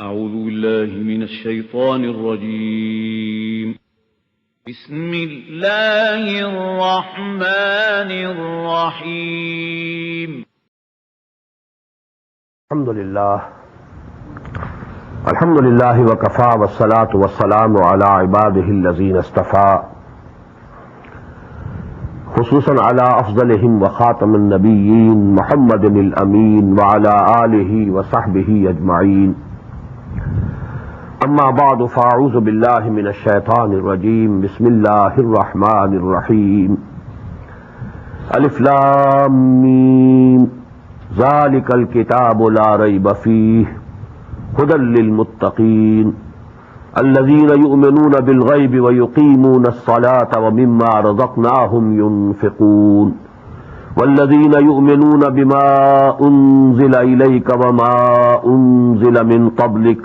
أعوذ بالله من الشيطان الرجيم. بسم الله الرحمن الرحيم. الحمد لله وكفى والصلاة والسلام على عباده الذين اصطفى خصوصا على أفضلهم وخاتم النبيين محمد الأمين وعلى آله وصحبه أجمعين. أما بعد فأعوذ بالله من الشيطان الرجيم. بسم الله الرحمن الرحيم. ألف لام ميم ذلك الكتاب لا ريب فيه هدى للمتقين الذين يؤمنون بالغيب ويقيمون الصلاة ومما رزقناهم ينفقون والذين يؤمنون بما أنزل إليك وما أنزل من قبلك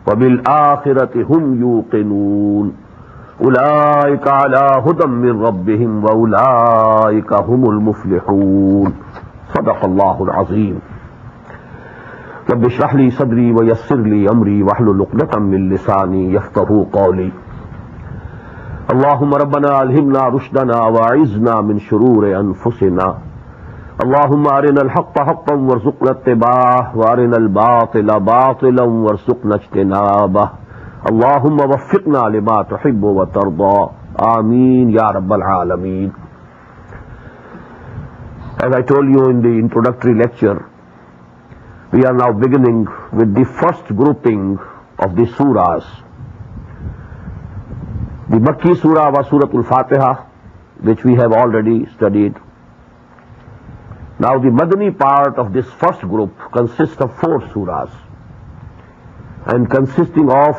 وبالآخرة هم يوقنون أولئك على هدى من ربهم وأولئك هم المفلحون. صدق الله العظيم. رب اشرح لي صدري ويسر لي امري واحلل عقدة من لساني يفقهوا قولي. اللهم ربنا الهمنا رشدنا واعذنا من شرور انفسنا. اللهم ارنا الحق حقا وارزقنا اتباعه وارنا الباطل باطلا وارزقنا اجتنابه. اللهم وفقنا لما تحب وترضى. آمين يا رب العالمين. As I told you in the introductory lecture, we are now beginning with the first grouping of the surahs. The Makki surah was Surah Al-Fatiha, which we have already studied. Now the Madani part of this first group consists of 4 surahs and consisting of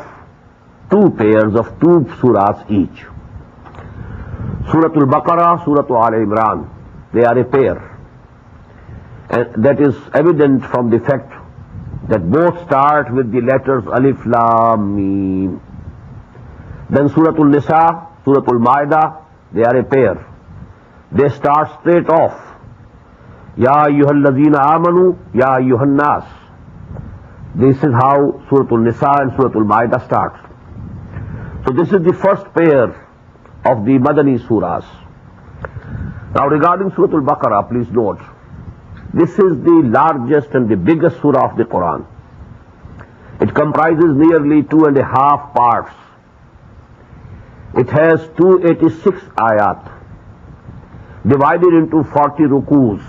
2 pairs of 2 surahs each. Surah Al-Baqarah, Surah Al-Imran, they are a pair. And that is evident from the fact that both start with the letters Alif Lam Mim. Then Surah Al-Nisa, Surah Al-Ma'idah, they are a pair. They start straight off. Ya ayyuhalladhina amanu, Ya ayyuhan nas. This is how Surah Al-Nisa and Surah Al-Ma'idah starts. So this is the first pair of the Madani surahs. Now regarding Surah Al-Baqarah, please note, this is the largest and the biggest surah of the Quran. It comprises nearly 2.5 parts. It has 286 ayat, divided into 40 rukus.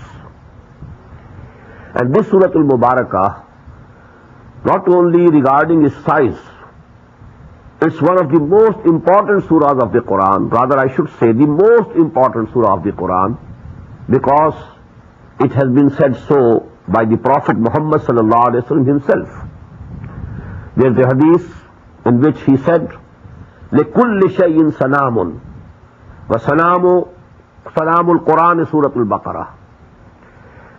And this Surah Al-Mubarakah, not only regarding its size, it's one of the most important surahs of the Quran, rather I should say the most important surah of the Quran, because it has been said so by the Prophet Muhammad sallallahu alaihi wasallam himself. There is a hadith in which he said, لِكُلِّ شَيْءٍ سَلَامٌ وَسَلَامُ الْقُرْآنِ سُورَةُ الْبَقَرَةِ.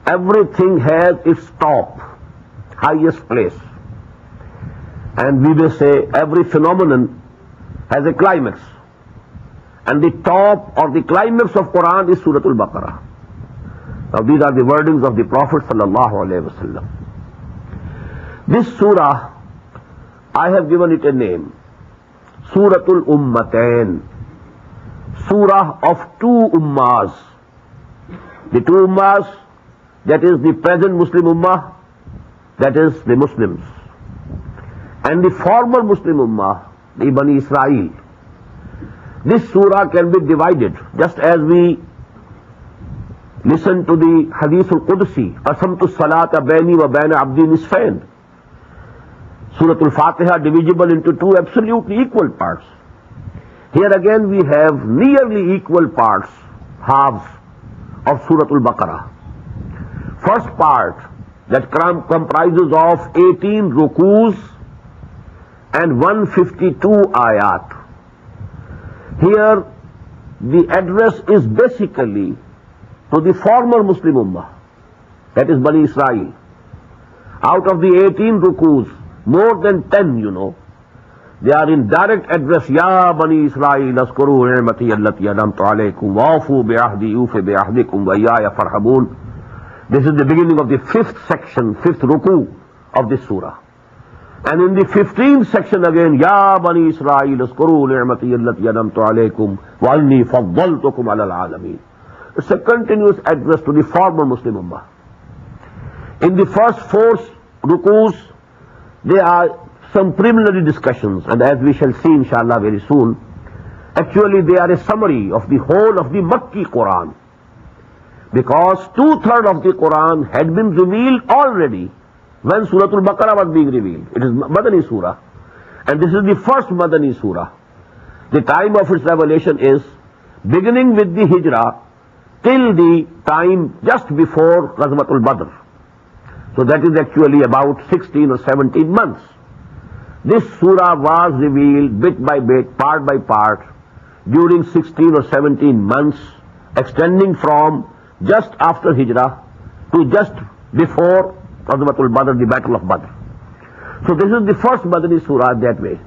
Everything has its top, highest place. And we will say every phenomenon has a climax. And the top or the climax of Quran is Surah Al-Baqarah. Now these are the wordings of the Prophet sallallahu alaihi wasallam. This surah, I have given it a name, Suratul Ummatain, surah of 2 ummahs. The 2 ummahs, that is the present Muslim ummah, that is the Muslims, and the former Muslim ummah, the Bani Israel. This surah can be divided, just as we listen to the Hadith al-Qudsi, Qasamtu salata baini wa baina abdi nisfain. Surah Al-Fatiha divisible into 2 absolutely equal parts. Here again we have nearly equal parts, halves of Surah Al-Baqarah. First part that comprises of 18 rukus and 152 ayat. Here the address is basically to the former Muslim ummah, that is Bani Israel. Out of the 18 rukus, more than 10, they are in direct address, Ya Bani Israel, askuru ni'mati allati an'amtu alaykum, wa'fu bi'ahdi yufi bi'ahdikum wa iyaya farhabun. This is the beginning of the 5th section, 5th ruku of this surah. And in the 15th section again, Ya Bani Israel, Uskuru ni'mati allati anamtu alaykum, wa anni faddaltukum ala al-alameen. It's a continuous address to the former Muslim Ummah. In the first 4 rukus, there are some preliminary discussions, and as we shall see inshallah very soon, actually they are a summary of the whole of the Makki Quran. Because 2/3 of the Quran had been revealed already when Surah Al-Baqarah was being revealed. It is Madani Surah. And this is the first Madani Surah. The time of its revelation is beginning with the Hijrah till the time just before Ghazwatul Badr. So that is actually about 16 or 17 months. This surah was revealed bit by bit, part by part, during 16 or 17 months, extending from just after Hijrah to just before Ghazwatul Badr, the Battle of Badr. So this is the first Madani surah that way.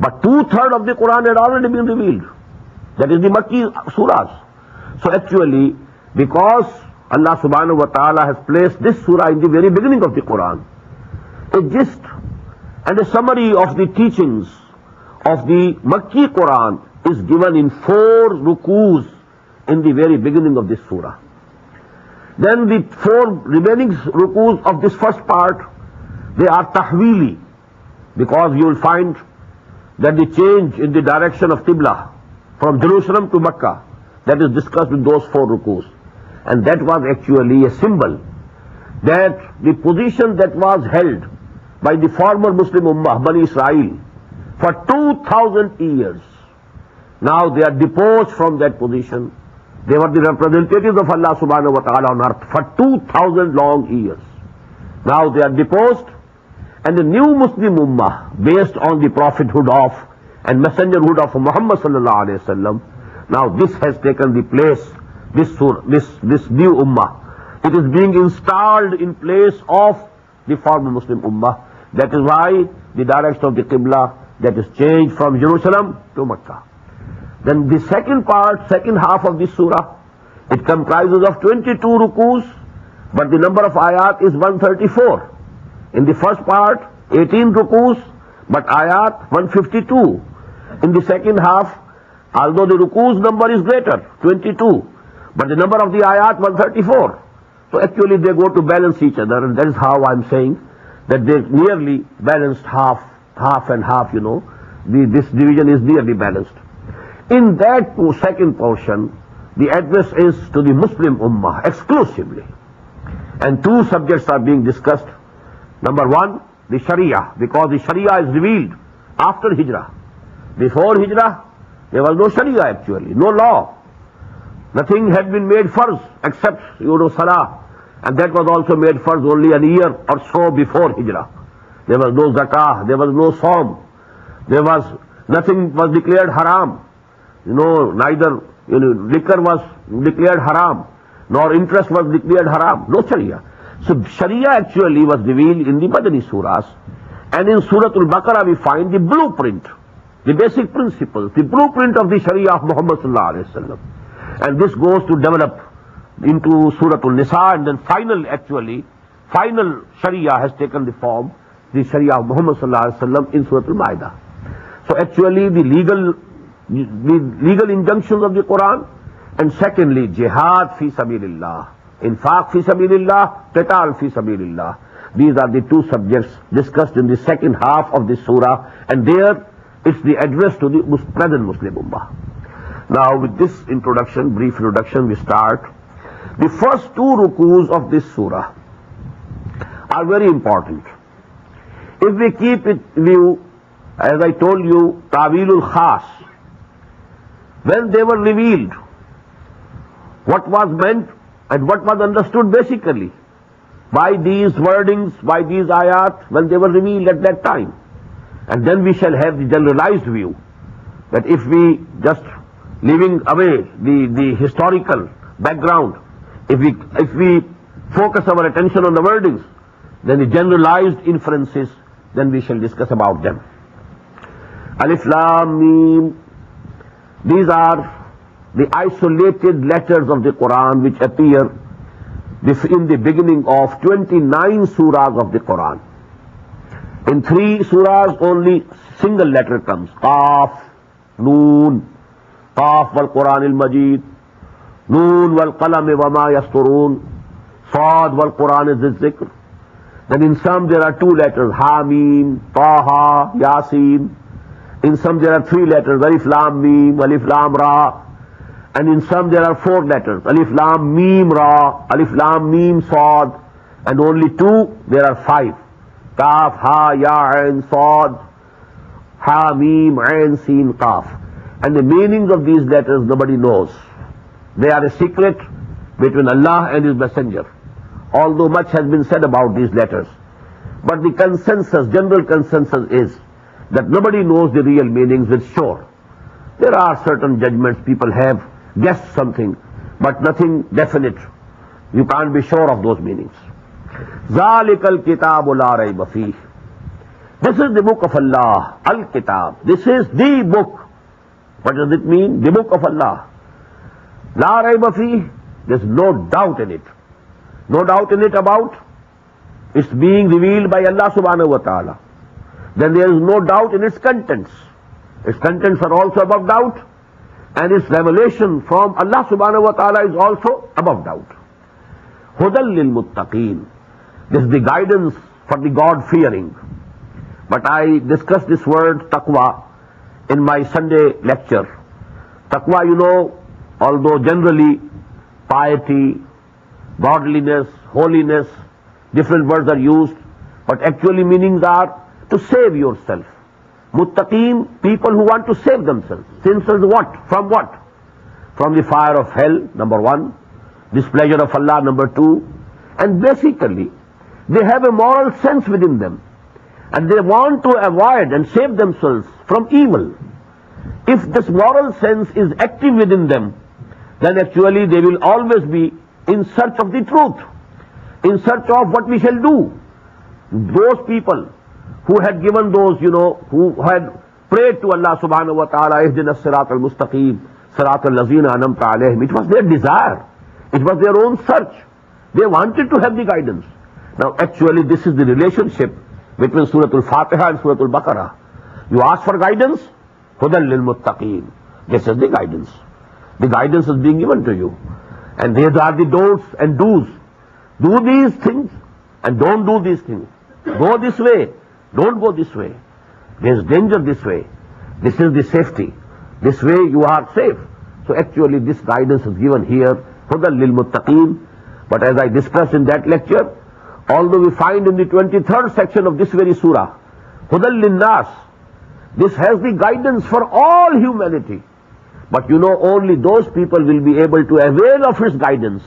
But 2/3 of the Quran had already been revealed. That is the Makki surahs. So actually, because Allah subhanahu wa ta'ala has placed this surah in the very beginning of the Quran, a gist and a summary of the teachings of the Makki Quran is given in 4 rukus in the very beginning of this surah. Then the 4 remaining rukus of this first part, they are tahweeli, because you will find that the change in the direction of Qibla from Jerusalem to Makkah, that is discussed in those 4 rukus. And that was actually a symbol that the position that was held by the former Muslim Ummah, Bani Israel, for 2,000 years, now they are deposed from that position. They were the representatives of Allah subhanahu wa ta'ala on earth for 2,000 long years. Now they are deposed, and the new Muslim Ummah, based on the prophethood of and messengerhood of Muhammad sallallahu alayhi wa sallam, now this has taken the place, this new Ummah. It is being installed in place of the former Muslim Ummah. That is why the direction of the Qibla, that is changed from Jerusalem to Makkah. Then the second part, second half of this surah, it comprises of 22 rukus, but the number of ayat is 134. In the first part, 18 rukus, but ayat 152. In the second half, although the rukus number is greater, 22, but the number of the ayat 134. So actually they go to balance each other, and that is how I'm saying that they nearly balanced half and half, this division is nearly balanced. In that second portion, the address is to the Muslim Ummah exclusively. And 2 subjects are being discussed. Number 1, the Sharia, because the Sharia is revealed after Hijrah. Before Hijrah, there was no Sharia actually, no law. Nothing had been made farz except, Salah. And that was also made farz only a year or so before Hijrah. There was no zakah, there was no psalm. Nothing was declared haram. Neither liquor was declared haram, nor interest was declared haram. No Sharia. So Sharia actually was revealed in the Madani surahs. And in Surah Al-Baqarah we find the blueprint, the basic principles, the blueprint of the Sharia of Muhammad sallallahu alaihi wasallam. And this goes to develop into Surah Al-Nisa, and then final Sharia has taken the form, the Sharia of Muhammad sallallahu alaihi wasallam in Surah Al-Ma'idah. So actually the legal injunctions of the Quran, and secondly jihad fi sabilillah, infaq fi sabilillah, qital fi sabilillah. These are the 2 subjects discussed in the second half of this surah, and there it's the address to the present Muslim Ummah. Now with this introduction, brief introduction, we start. The first 2 rukus of this surah are very important. If we keep it view, as I told you, Ta'wilul Khas, when they were revealed, what was meant and what was understood basically by these wordings, by these ayat, when they were revealed at that time. And then we shall have the generalized view, that if we just leaving away the historical background, if we focus our attention on the wordings, then the generalized inferences, then we shall discuss about them. Alif Lam Mim, these are the isolated letters of the Quran which appear in the beginning of 29 surahs of the Quran. In 3 surahs only single letter comes. Qaf, Noon, Qaf wal Quran al Majid, Noon wal Qalam wa ma yasturun, Sad wal Quran al Zikr. Then in some there are 2 letters, Hamim, Taha, Yasin. In some there are 3 letters, Alif Lam Mim, Alif Lam Ra. And in some there are 4 letters, Alif Lam Mim Ra, Alif Lam Mim Sad. And only 2, there are 5. Kaf, Ha, Ya, Ain, Sad, Ha, Mim, Ain, Sin, Kaf. And the meanings of these letters nobody knows. They are a secret between Allah and His Messenger. Although much has been said about these letters. But the consensus, general consensus is that nobody knows the real meanings with sure. There are certain judgments people have guessed something, but nothing definite. You can't be sure of those meanings. Zalikal kitabu la rayba fih. This is the book of Allah, Al-Kitab. This is the book. What does it mean? The book of Allah. La rayba fih. There's no doubt in it. No doubt in it about it's being revealed by Allah subhanahu wa ta'ala. Then there is no doubt in its contents. Its contents are also above doubt, and its revelation from Allah subhanahu wa ta'ala is also above doubt. Hudal lil muttaqeen. This is the guidance for the God-fearing. But I discussed this word taqwa in my Sunday lecture. Taqwa, you know, although generally piety, godliness, holiness, different words are used, but actually meanings are to save yourself. Muttaqeen, people who want to save themselves. Themselves what? From what? From the fire of hell, number 1. Displeasure of Allah, number 2. And basically, they have a moral sense within them. And they want to avoid and save themselves from evil. If this moral sense is active within them, then actually they will always be in search of the truth, in search of what we shall do. Those people who had given those, who had prayed to Allah subhanahu wa ta'ala, Ihdina as-sirat al-mustaqim, sirat al-lazina anamta alayhim, it was their desire. It was their own search. They wanted to have the guidance. Now actually this is the relationship between Surah Al-Fatiha and Surah Al-Baqarah. You ask for guidance, Hudal lil muttaqeen. This is the guidance. The guidance is being given to you. And these are the don'ts and do's. Do these things and don't do these things. Go this way, don't go this way. There is danger this way. This is the safety. This way you are safe. So actually this guidance is given here, Hudal lil muttaqeen. But as I discussed in that lecture, although we find in the 23rd section of this very surah, Hudal lin nas, this has the guidance for all humanity. But only those people will be able to avail of His guidance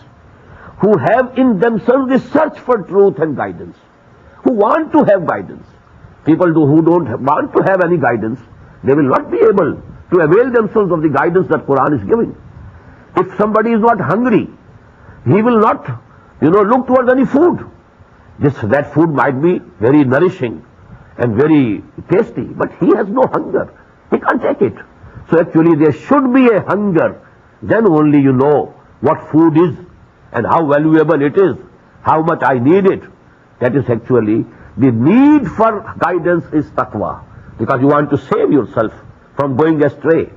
who have in themselves the search for truth and guidance, who want to have guidance. People who don't want to have any guidance, they will not be able to avail themselves of the guidance that Quran is giving. If somebody is not hungry, he will not, look towards any food. That food might be very nourishing and very tasty, but he has no hunger. He can't take it. So actually there should be a hunger. Then only you know what food is and how valuable it is, how much I need it. That is actually the need for guidance is taqwa. Because you want to save yourself from going astray.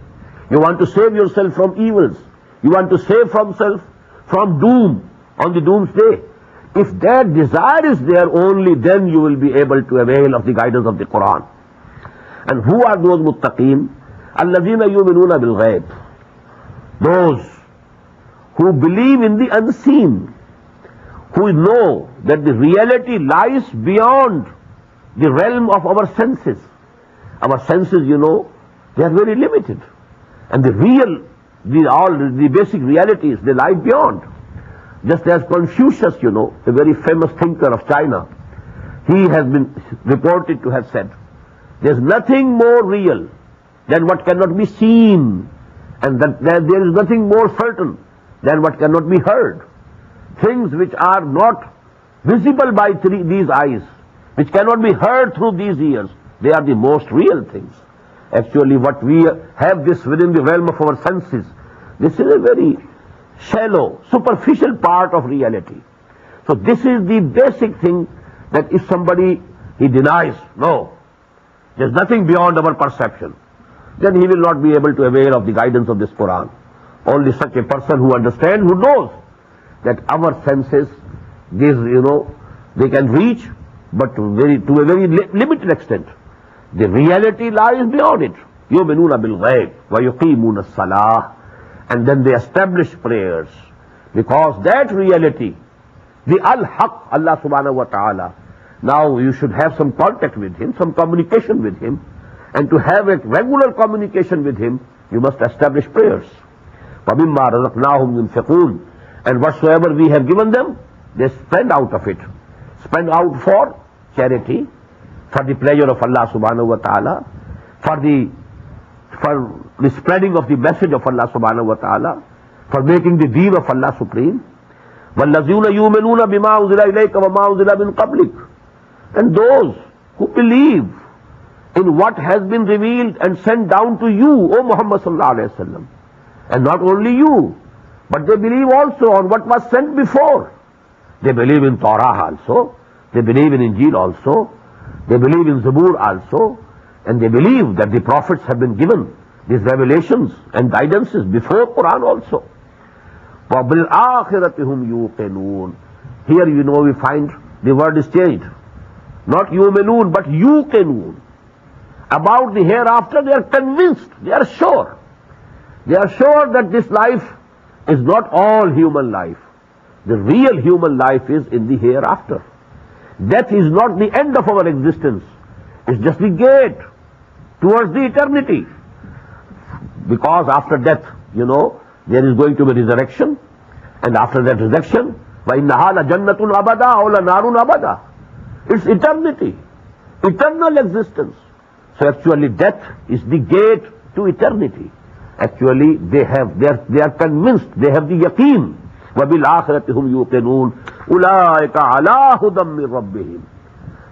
You want to save yourself from evils. You want to save from self from doom on the doomsday. If that desire is there, only then you will be able to avail of the guidance of the Quran. And who are those muttaqeen? Alladhina yu'minuna bil ghaib. Those who believe in the unseen, who know that the reality lies beyond the realm of our senses. Our senses, they are very limited. And the basic realities, they lie beyond. Just as Confucius, a very famous thinker of China, he has been reported to have said, there's nothing more real than what cannot be seen, and that there is nothing more certain than what cannot be heard. Things which are not visible by these eyes, which cannot be heard through these ears, they are the most real things. Actually, what we have this within the realm of our senses, this is a very shallow, superficial part of reality. So this is the basic thing, that if somebody he denies, no, there's nothing beyond our perception, then he will not be able to avail of the guidance of this Quran. Only such a person who understands, who knows that our senses, these, they can reach, but to a very limited extent. The reality lies beyond it. يُؤْمِنُونَ بِالْغَيْبِ وَيُقِيمُونَ الصَّلَاةِ. And then they establish prayers. Because that reality, the Al-Haq, Allah subhanahu wa ta'ala, now you should have some contact with him, some communication with him. And to have a regular communication with him, you must establish prayers. وَمِمَّا رَزَقْنَاهُمْ يُنْفِقُونَ. And whatsoever we have given them, they spend out of it. Spend out for charity, for the pleasure of Allah subhanahu wa ta'ala, for the spreading of the message of Allah subhanahu wa ta'ala, for making the deen of Allah supreme. وَالَّذِينَ يُؤْمِنُونَ بِمَا أُنزِلَ إِلَيْكَ وَمَا أُنزِلَ مِن قَبْلِكَ. And those who believe in what has been revealed and sent down to you, O Muhammad sallallahu alayhi wa sallam. And not only you, but they believe also on what was sent before. They believe in Torah also, they believe in Injil also, they believe in Zabur also, and they believe that the prophets have been given these revelations and guidances before Quran also. وَبِالْآخِرَةِ هُمْ يُوقِنُونَ. Here we find the word is changed. Not yuminun, but yuqinun. About the hereafter they are convinced, they are sure. They are sure that this life is not all human life. The real human life is in the hereafter. Death is not the end of our existence. It's just the gate towards the eternity. Because after death, there is going to be resurrection. And after that resurrection, وَإِنَّهَا لَجَنَّةٌ أَبَدًا أَوْ لَنَارٌ أَبَدًا. It's eternity, eternal existence. So actually death is the gate to eternity. Actually they are convinced, they have the yaqeen. وَبِالْآخِرَةِ هُمْ يُوقِنُونَ أُولَٰئِكَ عَلَىٰ هُدًى مِّن رَبِّهِمْ.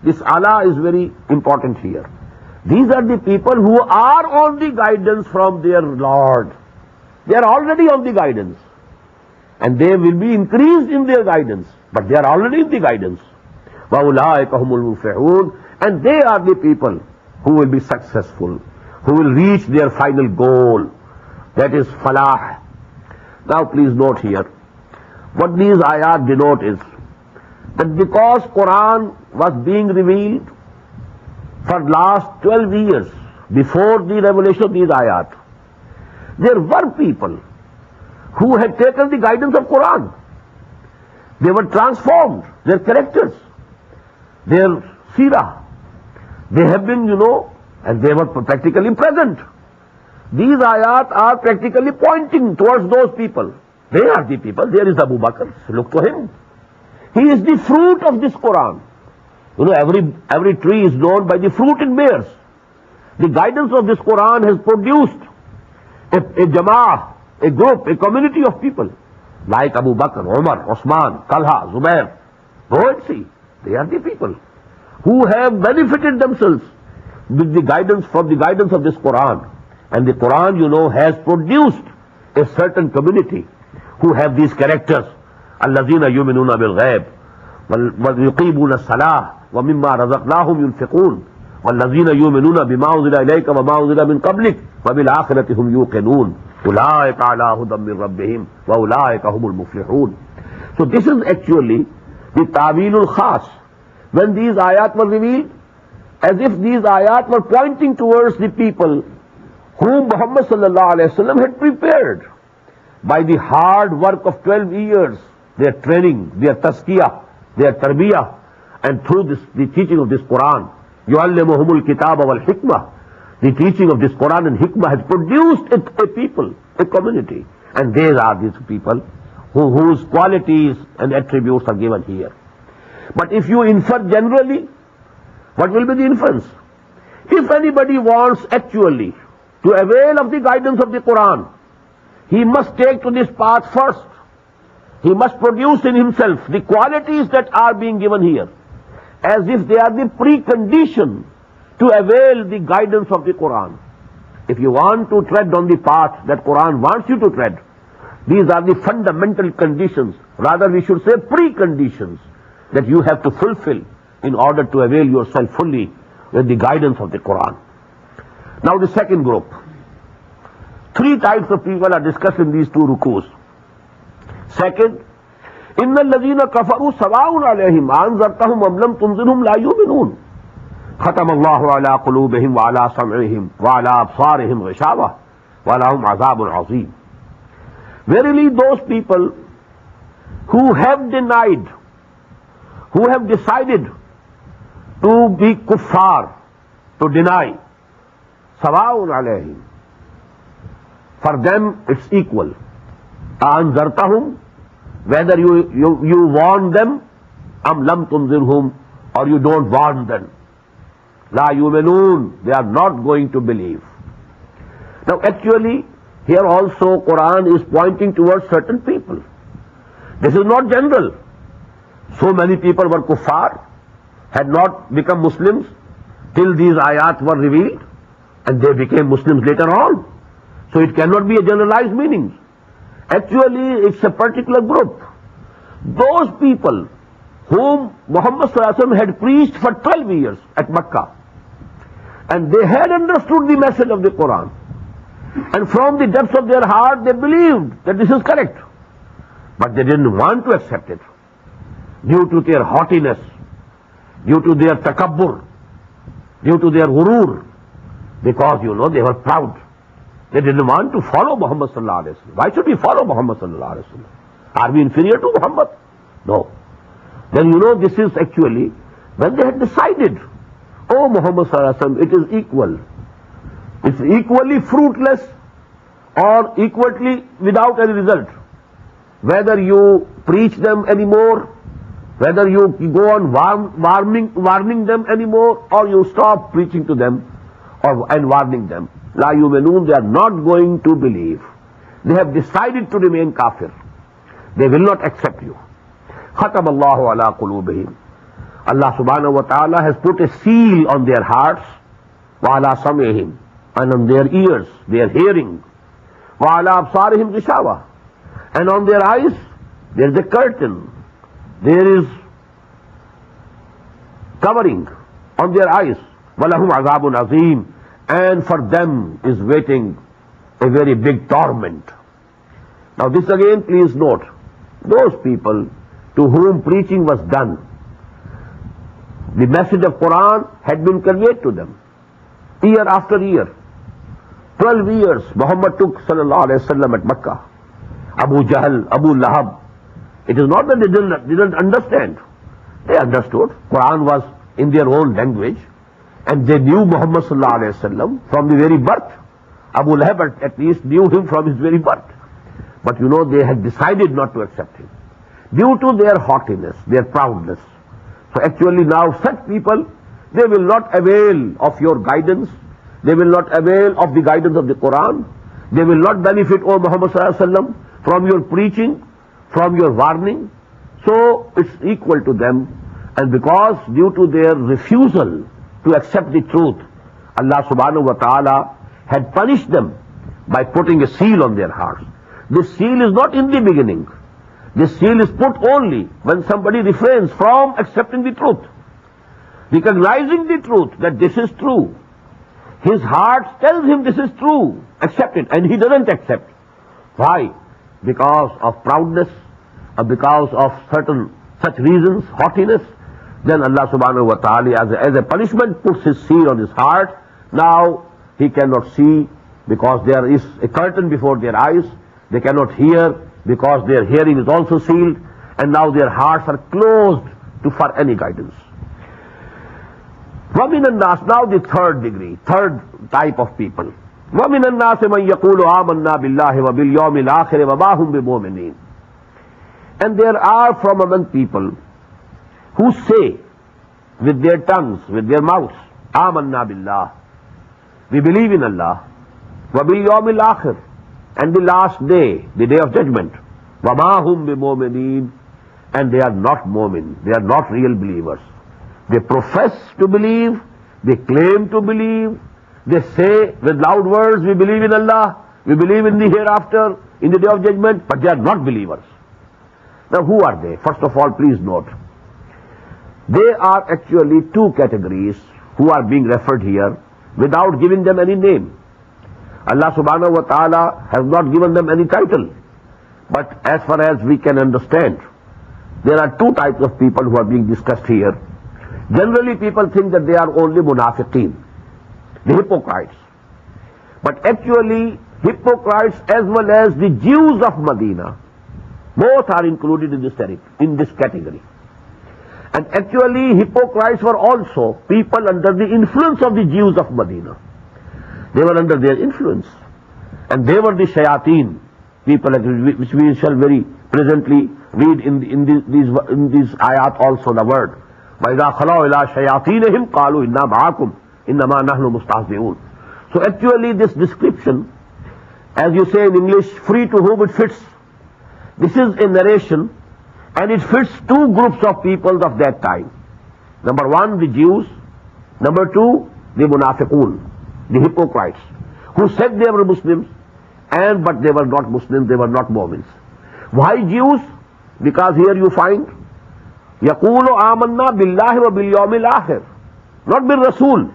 This Allah is very important here. These are the people who are on the guidance from their Lord. They are already on the guidance. And they will be increased in their guidance. But they are already in the guidance. وَأُولَٰئِكَ هُمُ الْمُفْلِحُونَ. And they are the people who will be successful, who will reach their final goal. That is falah. Now please note here, what these ayat denote is that because Quran was being revealed for last 12 years before the revelation of these ayat, there were people who had taken the guidance of Quran. They were transformed, their characters, their seerah. They have been, and they were practically present. These ayat are practically pointing towards those people. They are the people. There is Abu Bakr. Look to him. He is the fruit of this Quran. Every tree is known by the fruit it bears. The guidance of this Quran has produced a jama'ah, a group, a community of people like Abu Bakr, Umar, Osman, Talha, Zubair. Go and see. They are the people who have benefited themselves with the guidance from the guidance of this Quran. And the Quran, has produced a certain community who have these characters. الَّذِينَ يُؤْمِنُونَ بِالْغَيْبِ وَيُقِيمُونَ الصَّلَاةَ وَمِمَّا رَزَقْنَاهُمْ يُنْفِقُونَ وَالَّذِينَ يُؤْمِنُونَ بِمَا أُنزِلَ إِلَيْكَ وَمَا أُنزِلَ مِن قَبْلِكَ وَبِالْآخِرَةِ هُمْ يُوقِنُونَ أُولَٰئِكَ عَلَىٰ هُدًى مِّن رَبِّهِمْ وَأُولَٰئِكَ هُمُ الْمُفْلِحُونَ. So this is actually the ta'wilul khas. When these ayat were revealed, as if these ayat were pointing towards the people whom Muhammad sallallahu alayhi wa sallam had prepared by the hard work of 12 years, their training, their tazkiyah, their tarbiyah, and through the teaching of this Quran. يُعَلِّمُهُمُ الْكِتَابَ وَالْحِكْمَةِ. The teaching of this Quran and hikmah has produced a people, a community. And these are these people whose qualities and attributes are given here. But if you infer generally, what will be the inference? If anybody wants actually to avail of the guidance of the Quran, he must take to this path first. He must produce in himself the qualities that are being given here, as if they are the precondition to avail the guidance of the Quran. If you want to tread on the path that Quran wants you to tread, these are the fundamental conditions, rather we should say preconditions, that you have to fulfill in order to avail yourself fully with the guidance of the Quran. Now the second group. Three types of people are discussed in these two rukus. Second, إِنَّ الَّذِينَ كَفَرُوا سَوَاءٌ عَلَيْهِمْ أَأَنذَرْتَهُمْ أَمْ لَمْ تُنذِرْهُمْ لَا يُؤْمِنُونَ ختم الله على قلوبهم وعلى سمعهم وعلى أبصارهم غشاوة ولهم عذاب عظيم. Verily those people who have denied, who have decided to be kuffar, to deny, سواء عليهم, for them it's equal. أَأَنذَرْتَهُمْ, whether you warn them, أَمْ لَمْ تُنذِرْهُمْ, or you don't warn them. La yu'minun, they are not going to believe. Now actually, here also Quran is pointing towards certain people. This is not general. So many people were kuffar, had not become Muslims till these ayat were revealed, and they became Muslims later on. So it cannot be a generalized meaning. Actually, it's a particular group. Those people whom Muhammad sallallahu alaihi wasallam had preached for 12 years at Makkah, and they had understood the message of the Quran, and from the depths of their heart they believed that this is correct, but they didn't want to accept it due to their haughtiness, due to their takabbur, due to their ghurur, because they were proud. They didn't want to follow Muhammad sallallahu alaihi wasallam. Why should we follow Muhammad sallallahu alaihi wasallam? Are we inferior to Muhammad? No. Then this is actually when they had decided, oh Muhammad sallallahu alaihi wasallam, it is equal. It's equally fruitless or equally without any result. Whether you preach them anymore, whether you go on warning them anymore, or you stop preaching to them and warning them. La yu'minun, they are not going to believe. They have decided to remain kafir. They will not accept you. Khatam Allahu ala qulubihim. Allah subhanahu wa ta'ala has put a seal on their hearts, wa ala sam'ihim, and on their ears, their hearing, wa ala absarihim gishawa, and on their eyes there is a curtain, there is covering on their eyes. Walahum azabun azim, and for them is waiting a very big torment. Now this again, please note, those people to whom preaching was done, the message of Quran had been conveyed to them year after year. 12 years Muhammad took sallallahu alaihi wasallam at Makkah. Abu Jahl, Abu Lahab, it is not that they didn't understand. They understood. Quran was in their own language, and they knew Muhammad sallallahu alaihi wasallam from the very birth. Abu Lahab at least knew him from his very birth. But they had decided not to accept him due to their haughtiness, their proudness. So actually now such people, they will not avail of your guidance. They will not avail of the guidance of the Quran. They will not benefit, O Muhammad sallallahu alaihi wasallam, from your preaching, from your warning. So it's equal to them. And because due to their refusal to accept the truth, Allah subhanahu wa ta'ala had punished them by putting a seal on their hearts. This seal is not in the beginning. This seal is put only when somebody refrains from accepting the truth, recognizing the truth that this is true. His heart tells him this is true, accept it, and he doesn't accept. Why? Because of proudness, or because of certain such reasons, haughtiness. Then Allah subhanahu wa ta'ala as a punishment puts his seal on his heart. Now he cannot see because there is a curtain before their eyes. They cannot hear because their hearing is also sealed, and now their hearts are closed for any guidance. وَمِنَ النَّاسِ, now the third degree, third type of people. وَمِنَ النَّاسِ مَنْ يَقُولُ آمَنَّا بِاللَّهِ وَبِالْيَوْمِ الْآخِرِ وَمَا هُمْ بِمُؤْمِنِينَ. And there are from among people who say with their tongues, with their mouths, آمَنَّا بِاللَّهِ, we believe in Allah, وَبِالْيَوْمِ الْآخِرِ, and the last day, the day of judgment, وَمَا هُمْ بِمُؤْمِنِينَ, and they are not mu'min, they are not real believers. They profess to believe, they claim to believe, they say with loud words, we believe in Allah, we believe in the hereafter, in the day of judgment, but they are not believers. Now who are they? First of all, please note, They are actually two categories who are being referred here without giving them any name. Allah subhanahu wa ta'ala has not given them any title. But as far as we can understand, there are two types of people who are being discussed here. Generally people think that they are only munafiqeen, the hypocrites. But actually hypocrites as well as the Jews of Medina, both are included in this category. And actually hypocrites were also people under the influence of the Jews of Medina. They were under their influence. And they were the shayateen, people which we shall very presently read in these ayat also the word. وَإِذَا خَلَوْا إِلَىٰ شَيَاطِينِهِمْ قَالُوا إِنَّا مَعَكُمْ إِنَّمَا نَحْنُ مُسْتَهْزِئُونَ. So actually this description, as you say in English, free to whom it fits. This is a narration and it fits two groups of people of that time. Number one, the Jews. Number two, the munafiqun, the hypocrites, who said they were Muslims, but they were not Muslims, they were not Mu'mins. Why Jews? Because here you find, يَقُولُ آمَنَّا بِاللَّهِ وَبِالْيَوْمِ الْآخِرِ, not bil Rasul.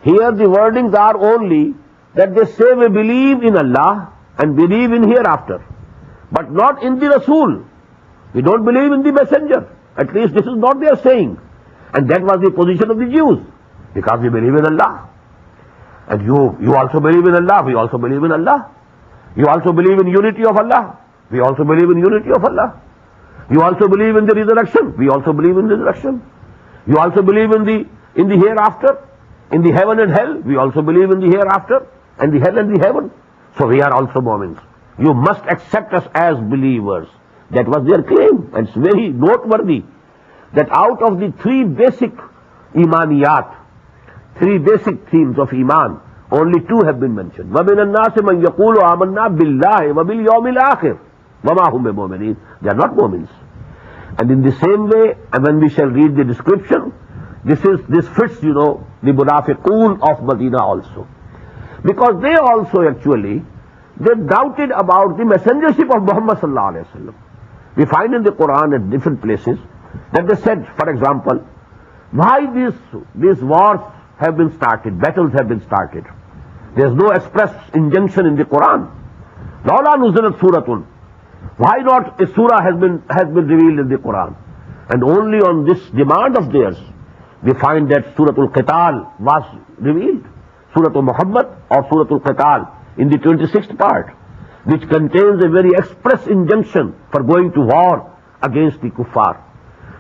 Here the wordings are only that they say we believe in Allah and believe in hereafter, but not in the Rasul. We don't believe in the messenger. At least this is what they are saying. And that was the position of the Jews, because we believe in Allah. And you also believe in Allah, we also believe in Allah. You also believe in unity of Allah, we also believe in unity of Allah. You also believe in the resurrection, we also believe in resurrection. You also believe in the hereafter, in the heaven and hell, we also believe in the hereafter and the hell and the heaven. So we are also Mu'mins. You must accept us as believers. That was their claim, and it's very noteworthy that out of the three basic imaniyat, three basic themes of iman, only two have been mentioned. وَمِنَ النَّاسِ مَنْ يَقُولُ آمَنَّا بِاللَّهِ وَبِالْيَوْمِ الْآخِرِ وَمَا هُمْ بِمُؤْمِنِينَ. They are not Mu'mins. And in the same way, and when we shall read the description, this fits, the munafiqun of Medina also. Because they also actually, they doubted about the messengership of Muhammad sallallahu alaihi wasallam. We find in the Quran at different places that they said, for example, why these wars have been started, battles have been started. There is no express injunction in the Quran. لَوْلَا نُزِلَتْ سُورَةٌ. Why not a surah has been revealed in the Quran? And only on this demand of theirs, we find that Suratul Qital was revealed. Suratul Muhammad or Suratul Qital in the 26th part, which contains a very express injunction for going to war against the kuffar.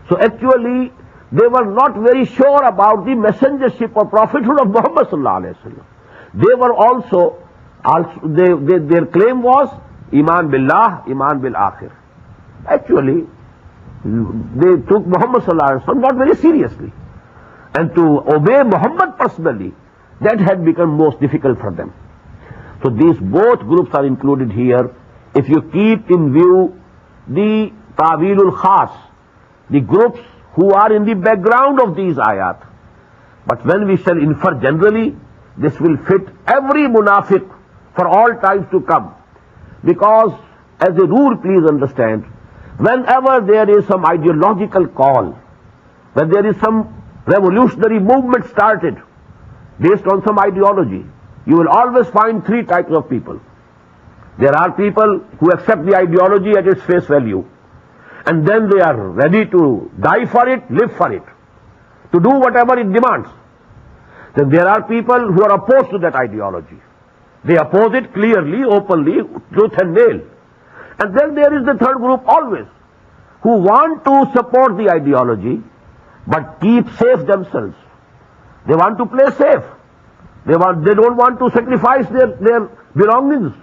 So actually, they were not very sure about the messengership or prophethood of Muhammad sallallahu alaihi wasallam. They were also their claim was Iman billah, Iman bil akhir. Actually, they took Muhammad sallallahu alaihi wasallam not very seriously. And to obey Muhammad personally, that had become most difficult for them. So these both groups are included here. If you keep in view the Ta'wilul Khas, the groups who are in the background of these ayat. But when we shall infer generally, this will fit every munafiq for all times to come. Because as a rule, please understand, whenever there is some ideological call, when there is some revolutionary movement started based on some ideology, you will always find three types of people. There are people who accept the ideology at its face value, and then they are ready to die for it, live for it, to do whatever it demands. Then there are people who are opposed to that ideology. They oppose it clearly, openly, tooth and nail. And then there is the third group always, who want to support the ideology, but keep safe themselves. They want to play safe. They don't want to sacrifice their belongings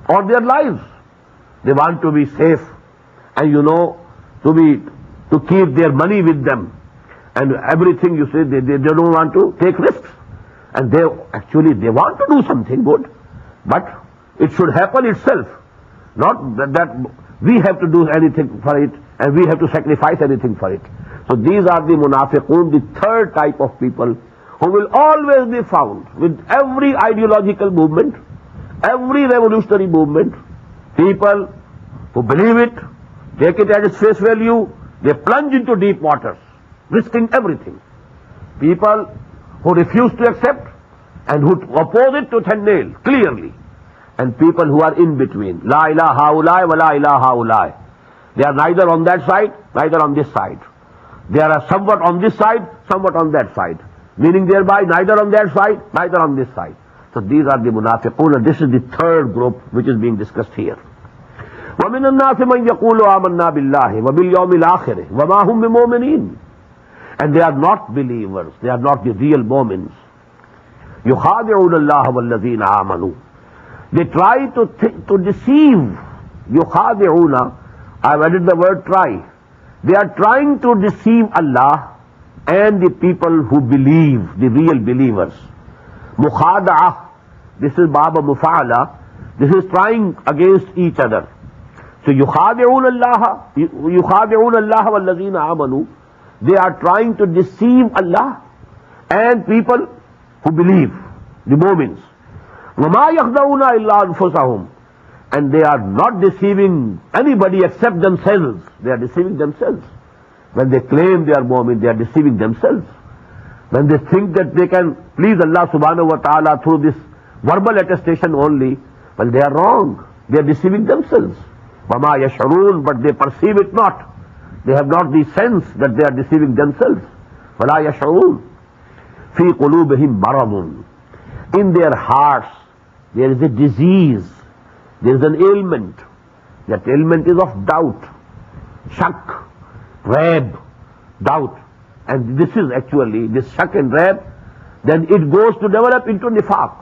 or their lives. They want to be safe and to keep their money with them. And everything you say, they don't want to take risks. And they want to do something good, but it should happen itself. Not that we have to do anything for it and we have to sacrifice anything for it. So these are the munafiqun, the third type of people who will always be found with every ideological movement, every revolutionary movement. People who believe it, take it at its face value, they plunge into deep waters. risking everything. People who refuse to accept and who oppose it tooth and nail, clearly. And people who are in between. La ilaha ulai wa la ilaha ulai. They are neither on that side, neither on this side. They are somewhat on this side, somewhat on that side. Meaning thereby neither on that side, neither on this side. So these are the munafiqun, and this is the third group which is being discussed here. وَمِنَ النَّاسِ مَنْ يَقُولُ آمَنَّا بِاللَّهِ وَبِالْيَوْمِ الْآخِرِ وَمَا هُمْ بِمُؤْمِنِينَ. And they are not believers, they are not the real mu'mins. يُخَادِعُونَ اللَّهَ وَالَّذِينَ آمَنُوا. They try to deceive. يُخَادِعُونَ, I've added the word try. They are trying to deceive Allah and the people who believe, the real believers. Mukhada'ah, this is Baba Mufa'ala, this is trying against each other. So yukhadi'un Allah wal-lazina amanu, they are trying to deceive Allah and people who believe, the mu'mins. وَمَا يَخْدَعُونَ إِلَّا أَنفُسَهُمْ. And they are not deceiving anybody except themselves. They are deceiving themselves. When they claim they are mu'min, they are deceiving themselves. When they think that they can please Allah subhanahu wa ta'ala through this verbal attestation only, well, they are wrong. They are deceiving themselves. وَمَا يَشْعُرُونَ, but they perceive it not. They have not the sense that they are deceiving themselves. وَلَا يَشْعُرُونَ. فِي قُلُوبِهِمْ مَرَضٌ. In their hearts there is a disease, there is an ailment. That ailment is of doubt, shak, raib, doubt. And this is actually, this shak and raib, then it goes to develop into nifaq,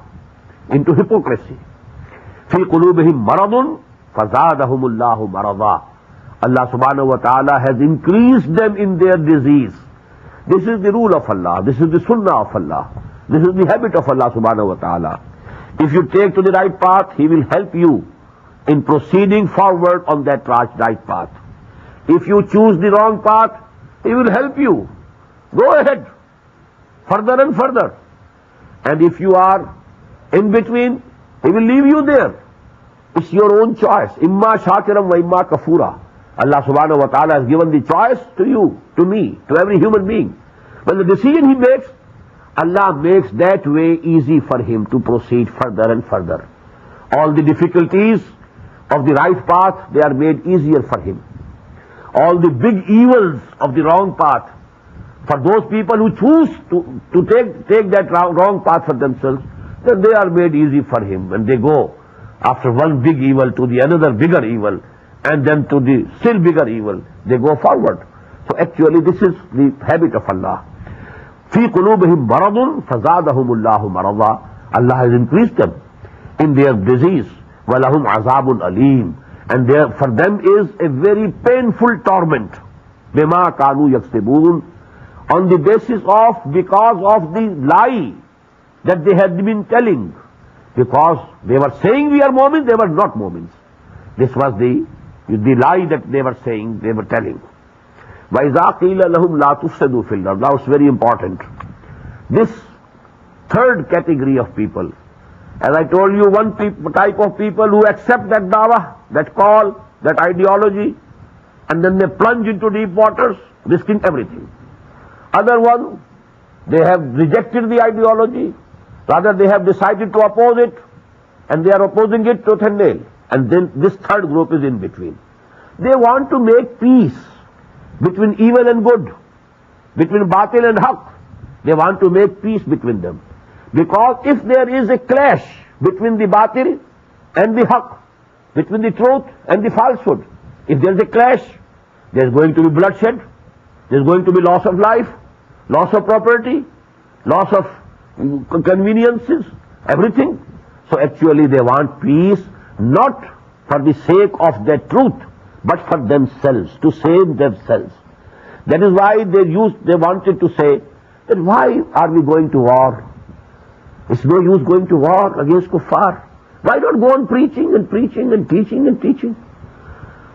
into hypocrisy. فِي قُلُوبِهِمْ مَرَضٌ فَزَادَهُمُ اللَّهُ مَرَضًا. Allah subhanahu wa ta'ala has increased them in their disease. This is the rule of Allah, this is the sunnah of Allah, this is the habit of Allah subhanahu wa ta'ala. If you take to the right path, He will help you in proceeding forward on that right path. If you choose the wrong path, He will help you. Go ahead, further and further. And if you are in between, He will leave you there. It's your own choice. Imma shakiram wa imma kafura. Allah subhanahu wa ta'ala has given the choice to you, to me, to every human being. When the decision He makes, Allah makes that way easy for him to proceed further and further. All the difficulties of the right path, they are made easier for him. All the big evils of the wrong path, for those people who choose to take that wrong path for themselves, then they are made easy for him. And they go after one big evil to the another bigger evil, and then to the still bigger evil. They go forward. So actually this is the habit of Allah. فِي قُلُوبِهِمْ مَرَضٌ فَزَادَهُمُ اللَّهُ مَرَضًا. Allah has increased them in their disease. وَلَهُمْ عَذَابٌ أَلِيمٌ. And there for them is a very painful torment. بِمَا كَانُوا يَكْسِبُونَ. On the basis of, because of the lie that they had been telling. Because they were saying we are Mu'min, they were not Mu'mins. This was the lie that they were saying, they were telling. وَإِذَا قِيلَ لَهُمْ لَا تُفْسِدُوا فِي الْأَرْضِ. Now it's very important. This third category of people, as I told you, one type of people who accept that dawah, that call, that ideology, and then they plunge into deep waters, risking everything. Other one, they have rejected the ideology, rather they have decided to oppose it, and they are opposing it tooth and nail. And then this third group is in between. They want to make peace between evil and good, between batil and haqq. They want to make peace between them. Because if there is a clash between the batil and the haqq, between the truth and the falsehood, if there is a clash, there is going to be bloodshed, there is going to be loss of life, loss of property, loss of conveniences, everything. So actually they want peace, not for the sake of their truth, but for themselves, to save themselves. That is why they wanted to say that why are we going to war? It's no use going to war against kuffar. Why not go on preaching and preaching and teaching and teaching?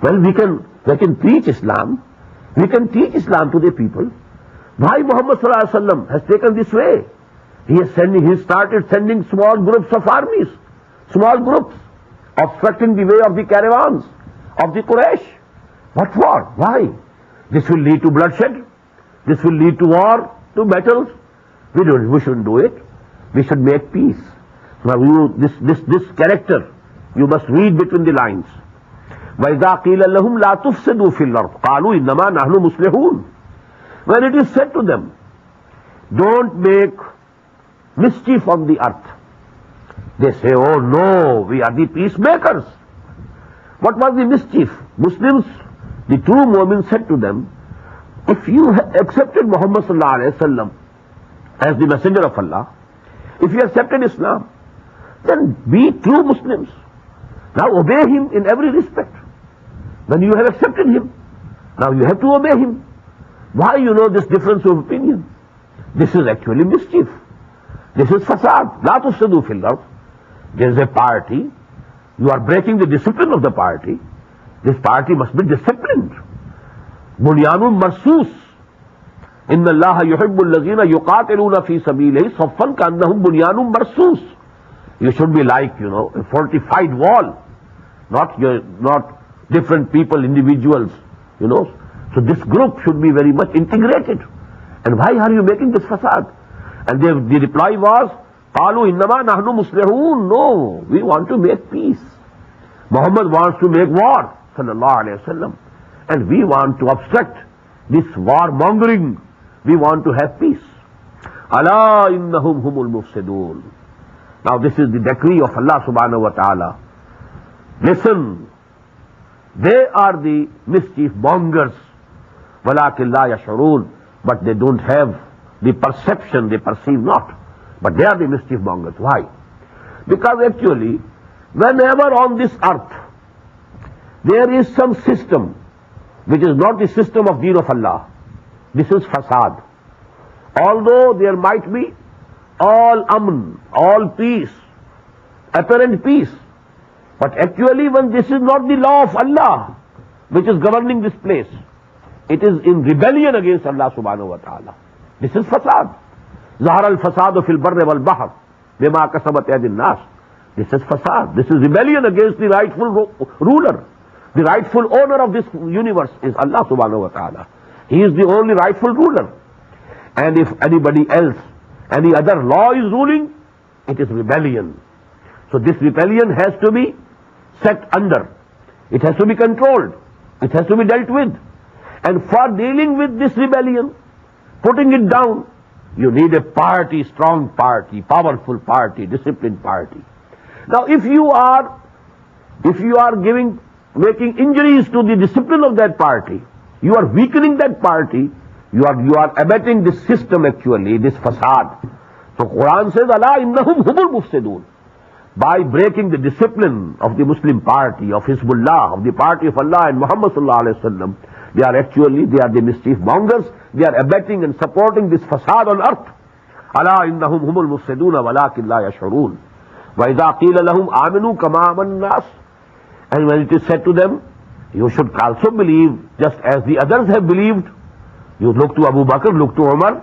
Well, we can preach Islam. We can teach Islam to the people. Why Muhammad sallallahu alaihi wasallam has taken this way? He started sending small groups of armies, small groups, obstructing the way of the caravans of the Quraysh. What for? Why? This will lead to bloodshed. this will lead to war, to battles. We shouldn't do it. We should make peace. Now this character, you must read between the lines. وَإِذَا قِيلَ لَهُمْ لَا تُفْسِدُوا فِي الْأَرْضِ قَالُوا إِنَّمَا نَحْنُ مُصْلِحُونَ. When it is said to them, don't make mischief on the earth, they say, oh no, we are the peacemakers. What was the mischief? Muslims, the true Mu'min said to them, if you accepted Muhammad sallallahu alayhi wa sallam as the messenger of Allah, if you accepted Islam, then be true Muslims. Now obey him in every respect. When you have accepted him, now you have to obey him. Why this difference of opinion? This is actually mischief. This is fasad. La tufsidu fil ard. There is a party. You are breaking the discipline of the party. This party must be disciplined. Bunyanun marsus. Inna Allah yuhibbu allazina yuqatiluna fi sabilihi saffan ka'annahum bunyanun marsus. You should be like, a fortified wall. Not different people, individuals, So this group should be very much integrated. And why are you making this fasad? And the reply was, قَالُوا إِنَّمَا نَحْنُ مُصْلِحُونَ. No, we want to make peace. Muhammad wants to make war, sallallahu alayhi wa sallam. And we want to obstruct this warmongering. We want to have peace. أَلَا إِنَّهُمْ هُمُ الْمُفْسِدُونَ. Now this is the decree of Allah subhanahu wa ta'ala. Listen, they are the mischief mongers. وَلَكِنْ لَا يَشْعُرُونَ. But they don't have the perception, they perceive not. But they are the mischief mongers. Why? Because actually, whenever on this earth there is some system which is not the system of Deen of Allah, this is fasad. Although there might be all amn, all peace, apparent peace, but actually when this is not the law of Allah which is governing this place, it is in rebellion against Allah subhanahu wa ta'ala. This is fasad. ظهر الفساد في البر والبحر بما كسبت أيدي الناس. This is fasad. This is rebellion against the rightful ruler. The rightful owner of this universe is Allah subhanahu wa ta'ala. He is the only rightful ruler. And if anybody else, any other law is ruling, it is rebellion. So this rebellion has to be set under. It has to be controlled. It has to be dealt with. And for dealing with this rebellion, putting it down, you need a party, strong party, powerful party, disciplined party. Now if you are making injuries to the discipline of that party, you are weakening that party, you are abetting this system actually, this fasad. So Quran says, Allah innahum humul mufsidun. By breaking the discipline of the Muslim party, of Hizbullah, of the party of Allah and Muhammad sallallahu alayhi wa sallam, they are the mischief mongers. They are abetting and supporting this fasad on earth. Allah innahum humul mufsidun walakin la yash'urun. Wa idha qila lahum aminu kama aman nas. And when it is said to them, you should also believe just as the others have believed. You look to Abu Bakr, look to Umar,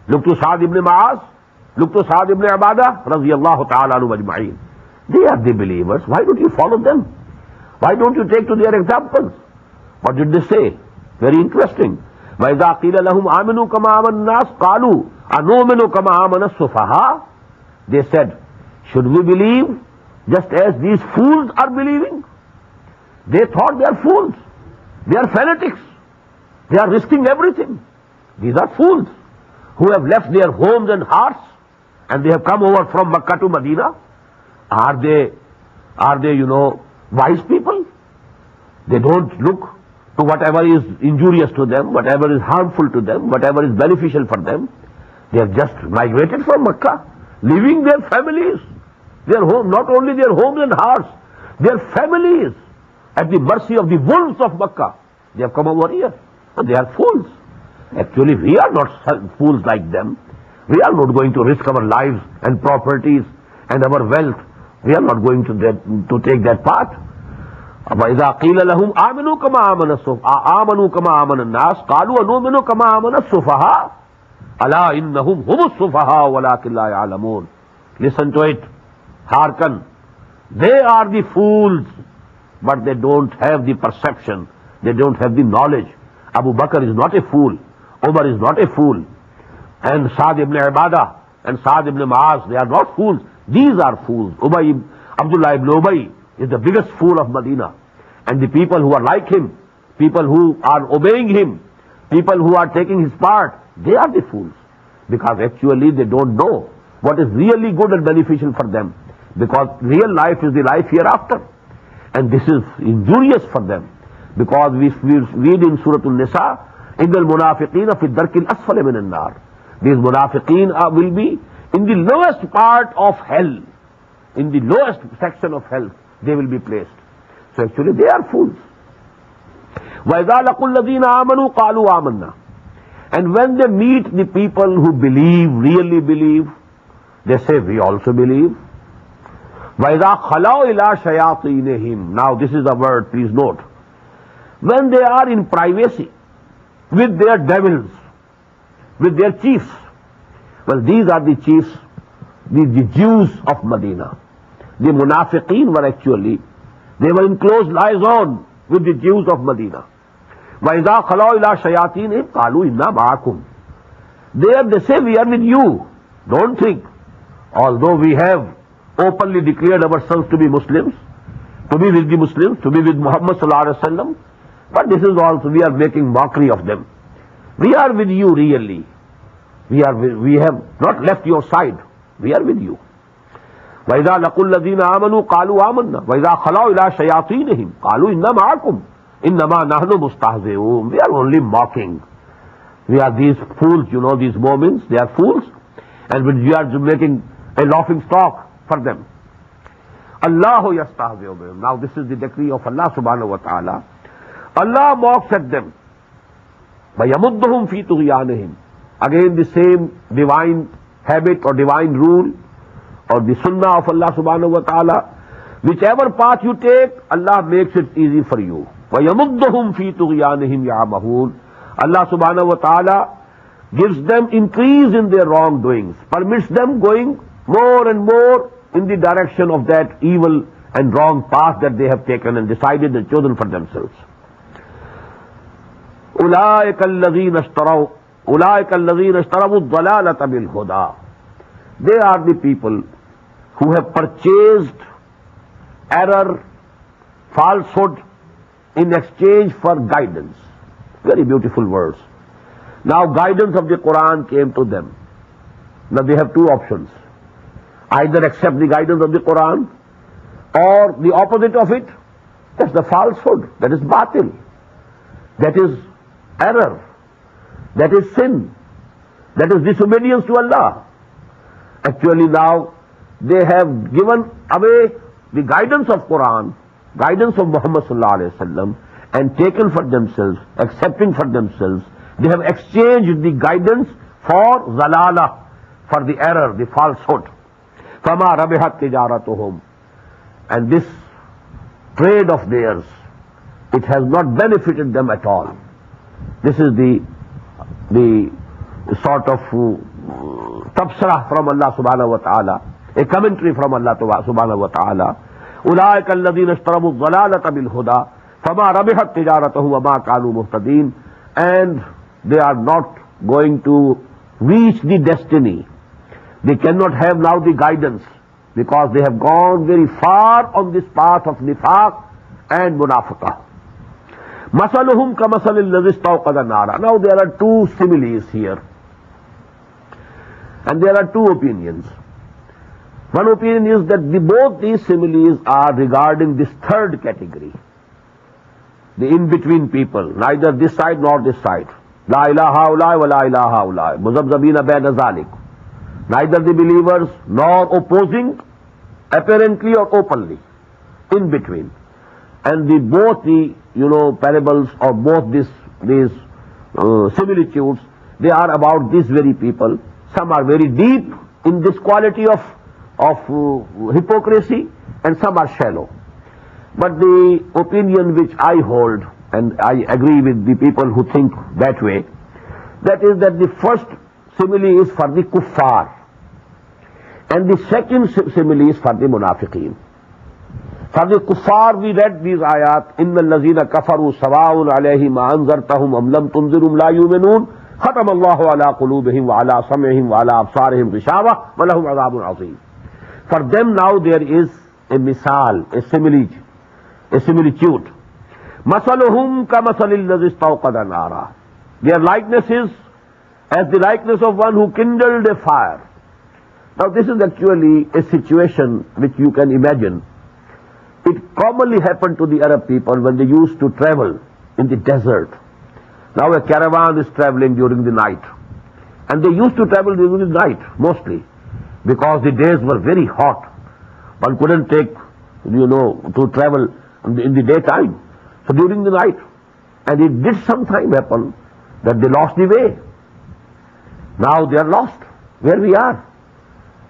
look to Sa'd ibn Ma'az, look to Sa'd ibn Ubadah, radiyallahu ta'ala anhu ajma'in. They are the believers. Why don't you follow them? Why don't you take to their examples? What did they say? Very interesting. وَإِذَا قِيلَ لَهُمْ آمِنُوا كَمَا آمَنَ النَّاسُ قَالُوا أَنُؤْمِنُ كَمَا آمَنَ السُّفَهَاءُ. They said, should we believe just as these fools are believing? They thought they are fools. They are fanatics. They are risking everything. These are fools who have left their homes and hearts and they have come over from Makkah to Medina. Are they wise people? They don't look to whatever is injurious to them, whatever is harmful to them, whatever is beneficial for them. They have just migrated from Makkah, leaving their families, their home, not only their homes and hearts, their families at the mercy of the wolves of Makkah. They have come over here and they are fools. Actually, we are not fools like them. We are not going to risk our lives and properties and our wealth. We are not going to take that path. وَإِذَا قِيلَ لَهُمْ آمِنُوا كَمَا آمَنَ النَّاسُ قَالُوا أَنُؤْمِنُ كَمَا آمَنَ السُّفَهَاءُ أَلَا إِنَّهُمْ هُمُ السُّفَهَاءُ وَلَكِنْ لَا يَعْلَمُونَ. Listen to it. Hearken. They are the fools, but they don't have the perception. They don't have the knowledge. Abu Bakr is not a fool. Umar is not a fool. And Sa'd ibn Ibadah and Sa'd ibn Mu'az, they are not fools. These are fools. Abdullah ibn Ubay is the biggest fool of Medina. And the people who are like him, people who are obeying him, people who are taking his part, they are the fools. Because actually they don't know what is really good and beneficial for them. Because real life is the life hereafter. And this is injurious for them. Because we read in Surah An-Nisa, إِنَّ الْمُنَافِقِينَ فِي الدَّرْكِ الْأَسْفَلِ مِنَ النَّارِ. These munafiqeen will be in the lowest part of hell. In the lowest section of hell, they will be placed. So actually they are fools. وَإِذَا لَقُوا الَّذِينَ آمَنُوا قَالُوا آمَنَّا. And when they meet the people who believe, really believe, they say, we also believe. وَإِذَا خَلَوْا إِلَىٰ شَيَاطِينِهِمْ. Now this is a word, please note. When they are in privacy with their devils, with their chiefs. Well, these are the chiefs, the Jews of Medina. The munafiqeen were actually, they were in close liaison with the Jews of Medina. وَإِذَا خَلَوْا إِلَىٰ شَيَاطِينِهِمْ قَالُوا إِنَّا مَعَكُمْ. There they say, we are with you. Don't think. Although we have openly declared ourselves to be Muslims, to be with the Muslims, to be with Muhammad sallallahu alaihi wasallam, but this is also, we are making mockery of them. We are with you really. We have not left your side. We are with you. وَإِذَا لَقُوا الَّذِينَ آمَنُوا قَالُوا آمَنَّا وَإِذَا خَلَوْا إِلَىٰ شَيَاطِينِهِمْ قَالُوا إِنَّا مَعَكُمْ إِنَّمَا نَحْنُ مُسْتَهْزِئُونَ. We are only mocking. We are these fools, these moments, they are fools. And we are making a laughing stock for them. Allahu yastahzi'u bihim. Now this is the decree of Allah subhanahu wa ta'ala. Allah mocks at them. وَيَمُدُّهُمْ فِي طُغْيَانِهِمْ. Again the same divine habit or divine rule or the sunnah of Allah subhanahu wa ta'ala. Whichever path you take, Allah makes it easy for you. وَيَمُدُّهُمْ فِي طُغْيَانِهِمْ يَعْمَهُونَ. Allah subhanahu wa ta'ala gives them increase in their wrongdoings, permits them going more and more in the direction of that evil and wrong path that they have taken and decided and chosen for themselves. أُولَٰئِكَ الَّذِينَ اشْتَرَوُا الضَّلَالَةَ بِالْهُدَىٰ. They are the people who have purchased error, falsehood in exchange for guidance. Very beautiful words. Now guidance of the Quran came to them. Now they have two options. Either accept the guidance of the Quran or the opposite of it. That's the falsehood. That is batil. That is error. That is sin. That is disobedience to Allah. Actually now they have given away the guidance of Quran, guidance of Muhammad sallallahu alaihi wasallam, and taken for themselves, accepting for themselves. They have exchanged the guidance for zalala, for the error, the falsehood. فَمَا رَبِحَتْ تِجَارَتُهُمْ. And this trade of theirs, it has not benefited them at all. This is the sort of tabsara from Allah subhanahu wa ta'ala, a commentary from Allah subhanahu wa ta'ala. أُولَٰئِكَ الَّذِينَ اشْتَرَوُا الضَّلَالَةَ بِالْهُدَىٰ فَمَا رَبِحَتْ تِجَارَتُهُمْ وَمَا كَانُوا مُهْتَدِينَ. And they are not going to reach the destiny. They cannot have now the guidance because they have gone very far on this path of nifaq and munafiqah. مَثَلُهُمْ كَمَثَلِ الَّذِي اسْتَوْقَدَ نَارًا. Now there are two similes here. And there are two opinions. One opinion is that both these similes are regarding this third category. The in-between people, neither this side nor this side. La ilaha ulai wa la ilaha ulai. Muzabzabina baina zalik. Neither the believers nor opposing, apparently or openly. In between. And both the parables or both these similitudes, they are about these very people. Some are very deep in this quality of hypocrisy, and some are shallow. But the opinion which I hold, and I agree with the people who think that way, that is that the first simile is for the kuffar, and the second simile is for the munafiqeen. For the kuffar we read these ayat, إِنَّ الَّذِينَ كَفَرُوا سَوَاءٌ عَلَيْهِمْ أَنذَرْتَهُمْ أَمْ لَمْ تُنذِرْهُمْ لَا يُؤْمِنُونَ ختم اللہ علی قلوبہم وعلی سمعہم وعلی ابصارہم غشاوہ ولہم عذاب عظیم. For them now there is a misal, a similitude. مثلهم كمثل الذي استوقد نارا. Their likeness is as the likeness of one who kindled a fire. Now this is actually a situation which you can imagine. It commonly happened to the Arab people when they used to travel in the desert. Now a caravan is traveling during the night. And they used to travel during the night mostly because the days were very hot. One couldn't take, to travel in the daytime. So during the night. And it did sometime happen that they lost the way. Now they are lost where we are.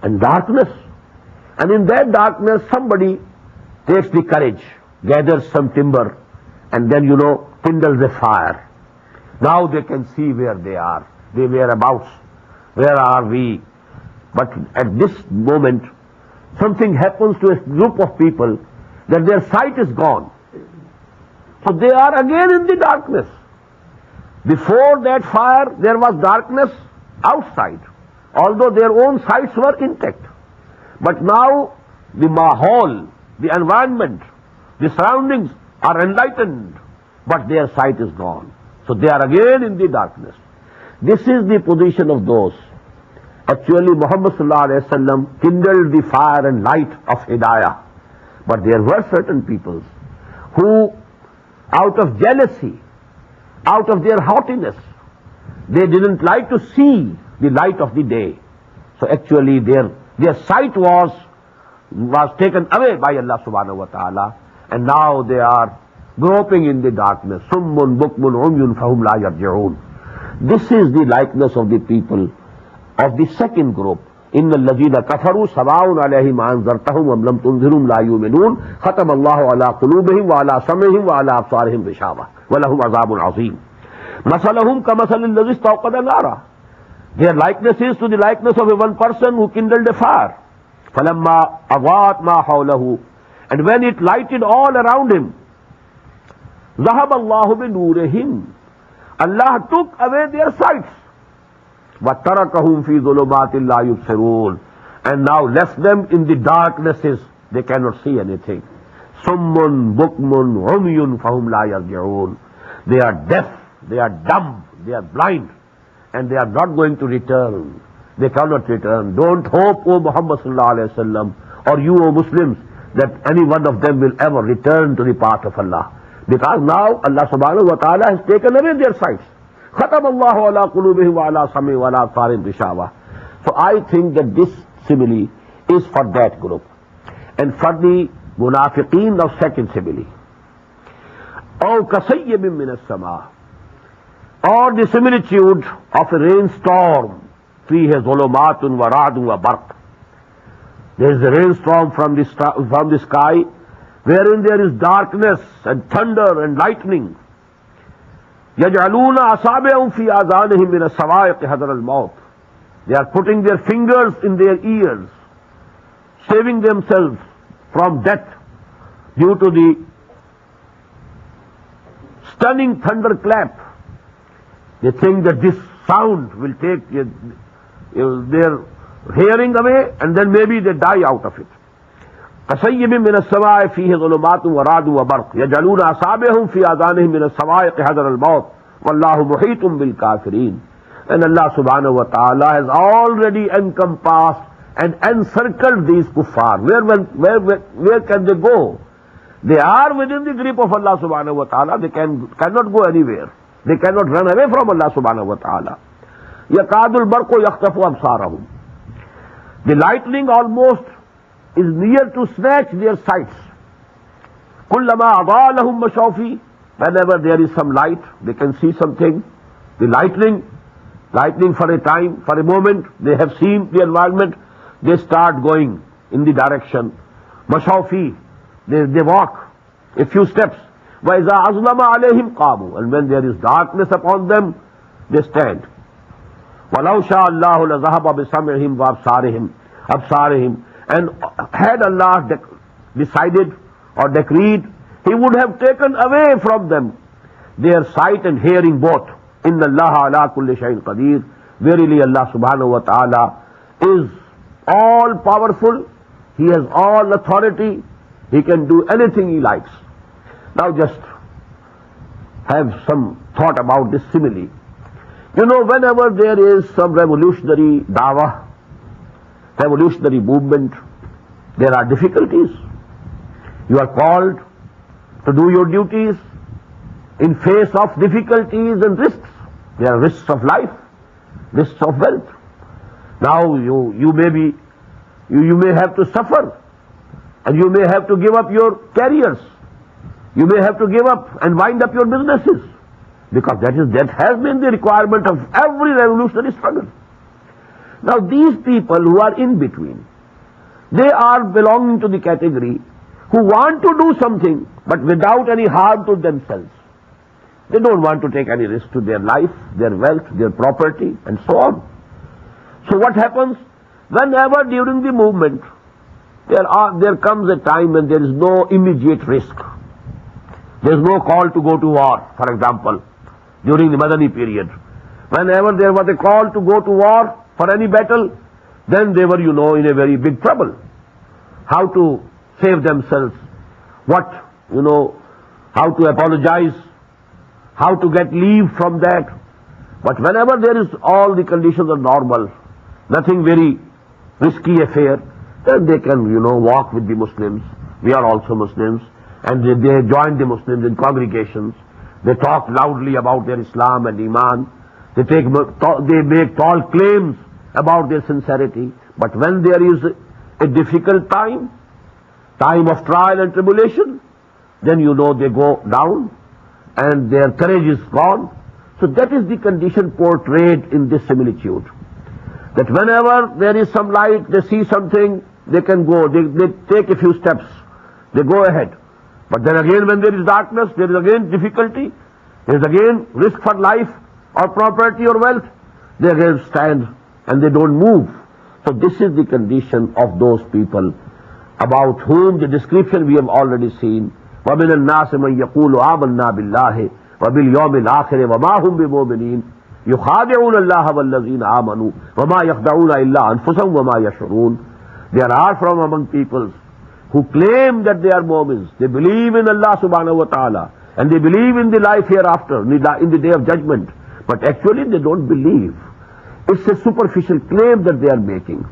And darkness. And in that darkness somebody takes the courage, gathers some timber, and then, kindles a fire. Now they can see where they are, their whereabouts. Where are we? But at this moment, something happens to a group of people that their sight is gone. So they are again in the darkness. Before that fire, there was darkness outside, although their own sights were intact. But now the mahal, the environment, the surroundings are enlightened, but their sight is gone. So they are again in the darkness. This is the position of those. Actually, Muhammad sallallahu alaihi wasallam kindled the fire and light of Hidayah. But there were certain peoples who, out of jealousy, out of their haughtiness, they didn't like to see the light of the day. So actually their sight was taken away by Allah subhanahu wa ta'ala, and now they are groping in the darkness. Summun bukmun umyun fahum la yarji'un. This is the likeness of the people of the second group. إن الذين كفروا سواء عليهم أنذرتهم أم لم تنذرهم لا يؤمنون ختم الله على قلوبهم وعلى سمعهم وعلى أبصارهم غشاوة ولهم عذاب عظيم. مثلهم كمثل الذي استوقد نارا. Their likeness is to the likeness of a one person who kindled a fire. فلما أضاءت ما حوله, and when it lighted all around him, ذهب الله بنورهم, Allah took away their sights. وَتَرَكَهُمْ فِي ظُلُمَاتٍ لَا يُبْصِرُونَ, and now left them in the darknesses, they cannot see anything. صُمٌّ بُكْمٌ عُمْيٌ فَهُمْ لَا يَرْجِعُونَ. They are deaf, they are dumb, they are blind, and they are not going to return. They cannot return. Don't hope, O Muhammad sallallahu alaihi wasallam, or you, O Muslims, that any one of them will ever return to the path of Allah. Because now Allah subhanahu wa ta'ala has taken away their sights. ختم الله على قلوبهم وعلى سمعهم وعلى أبصارهم غشاوة. So I think that this simile is for that group. And for the munafiqeen of second simile. أو كصيب من السماء, or the similitude of a rainstorm. فيه ظلمات ورعد وبرق. There is a rainstorm from the sky, wherein there is darkness and thunder and lightning. يَجْعَلُونَ أَصَابِعَهُمْ فِي آذَانِهِمْ مِنَ الصَّوَاعِقِ حَذَرَ الْمَوْتِ. They are putting their fingers in their ears, saving themselves from death due to the stunning thunderclap. They think that this sound will take their hearing away, and then maybe they die out of it. كَصَيِّبٍ مِّنَ السَّمَاءِ فِيهِ ظُلُمَاتٌ وَرَعْدٌ وَبَرْقٌ يَجْعَلُونَ أَصَابِعَهُمْ فِي آذَانِهِمْ مِنَ الصَّوَاعِقِ حَذَرَ الْمَوْتِ وَاللَّهُ مُحِيطٌ بِالْكَافِرِينَ. And Allah subhanahu wa ta'ala has already encompassed and encircled these kuffar. Where can they go? They are within the grip of Allah subhanahu wa ta'ala. They cannot go anywhere. They cannot run away from Allah subhanahu wa ta'ala. يَكَادُ الْبَرْقُ يَخْطَفُ أَبْصَارَهُم. The lightning almost is near to snatch their sights. كُلَّمَا أَضَاءَ لَهُم مَشَوْا فِيهِ. Whenever there is some light, they can see something. The lightning for a time, for a moment, they have seen the environment, they start going in the direction. مَشَوْا فِيهِ. They walk a few steps. وَإِذَا أَظْلَمَ عَلَيْهِمْ قَامُوا. And when there is darkness upon them, they stand. وَلَوْ شَاءَ اللَّهُ لَذَهَبَ بِسَمْعِهِمْ وَأَبْصَارِهِمْ. And had Allah decided or decreed, He would have taken away from them their sight and hearing both. Inna Allah ala kulli shay'in qadir. Verily Allah subhanahu wa ta'ala is all powerful. He has all authority. He can do anything he likes. Now just have some thought about this simile. You know, whenever there is some revolutionary dawah, revolutionary movement, there are difficulties. You are called to do your duties in face of difficulties and risks. There are risks of life, risks of wealth. Now you may have to suffer, and you may have to give up your careers. You may have to give up and wind up your businesses, because that has been the requirement of every revolutionary struggle. Now these people who are in between, they are belonging to the category who want to do something but without any harm to themselves. They don't want to take any risk to their life, their wealth, their property, and so on. So what happens? Whenever during the movement there comes a time when there is no immediate risk. There is no call to go to war, for example, during the Madani period. Whenever there was a call to go to war for any battle, then they were, in a very big trouble. How to save themselves, how to apologize, how to get leave from that. But whenever there is all the conditions are normal, nothing very risky affair, then they can, walk with the Muslims. We are also Muslims. And they join the Muslims in congregations. They talk loudly about their Islam and Iman. They make tall claims about their sincerity. But when there is a difficult time of trial and tribulation, then they go down and their courage is gone. So that is the condition portrayed in this similitude. That whenever there is some light, they see something, they can go, they take a few steps, they go ahead. But then again, when there is darkness, there is again difficulty, there is again risk for life or property or wealth, they again stand and they don't move. So this is the condition of those people about whom the description we have already seen. وَمِنَ النَّاسِ مَنْ يَقُولُ آمَنَّا بِاللَّهِ وَبِالْيَوْمِ الْآخِرِ وَمَا هُمْ بِمُؤْمِنِينَ يُخَادِعُونَ اللَّهَ وَالَّذِينَ آمَنُوا وَمَا يَخْدَعُونَ إِلَّا أَنفُسَهُمْ وَمَا يَشْعُرُونَ. There are from among peoples who claim that they are Mu'mins. They believe in Allah subhanahu wa ta'ala and they believe in the life hereafter, in the day of judgment. But actually they don't believe. It's a superficial claim that they are making.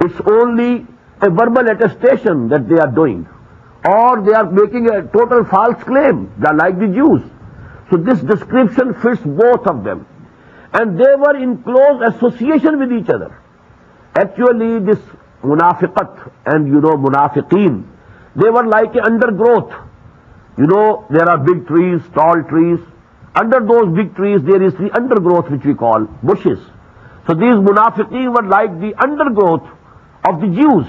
It's only a verbal attestation that they are doing. Or they are making a total false claim. They are like the Jews. So this description fits both of them. And they were in close association with each other. Actually this munafiqat and munafiqeen, they were like an undergrowth. There are big trees, tall trees. Under those big trees there is the undergrowth which we call bushes. So these munafiqeen were like the undergrowth of the Jews.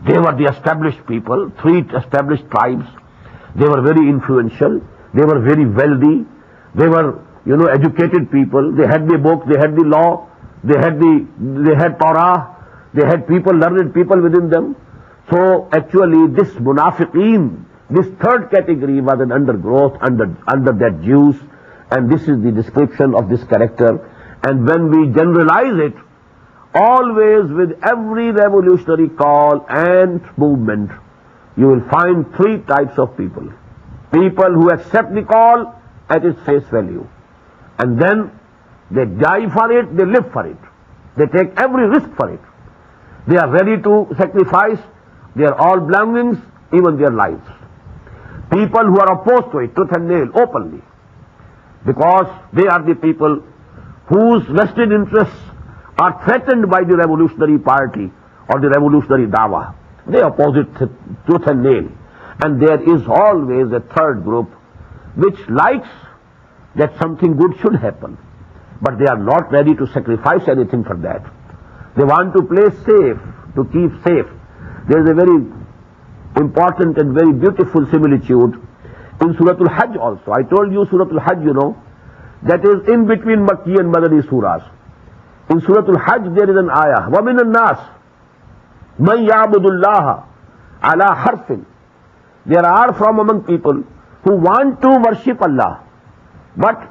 They were the established people, 3 established tribes. They were very influential. They were very wealthy. They were, educated people. They had the book, they had the law, they had Torah, they had people, learned people within them. So actually this munafiqeen, this third category was an undergrowth under that Jews, and this is the description of this character. And when we generalize it, always with every revolutionary call and movement, you will find 3 types of people. People who accept the call at its face value, and then they die for it, they live for it. They take every risk for it. They are ready to sacrifice their all belongings, even their lives. People who are opposed to it, tooth and nail, openly, because they are the people whose vested interests are threatened by the revolutionary party or the revolutionary dawah. They oppose it tooth and nail. And there is always a third group which likes that something good should happen, but they are not ready to sacrifice anything for that. They want to play safe, to keep safe. There is a very important and very beautiful similitude in Surah Al-Hajj also. I told you Surah Al-Hajj, that is in between Makki and Madani surahs. In Surah Al-Hajj there is an ayah, وَمِنَ النَّاسِ مَنْ يَعْبُدُ اللَّهَ عَلَى حَرْفٍ. There are from among people who want to worship Allah, but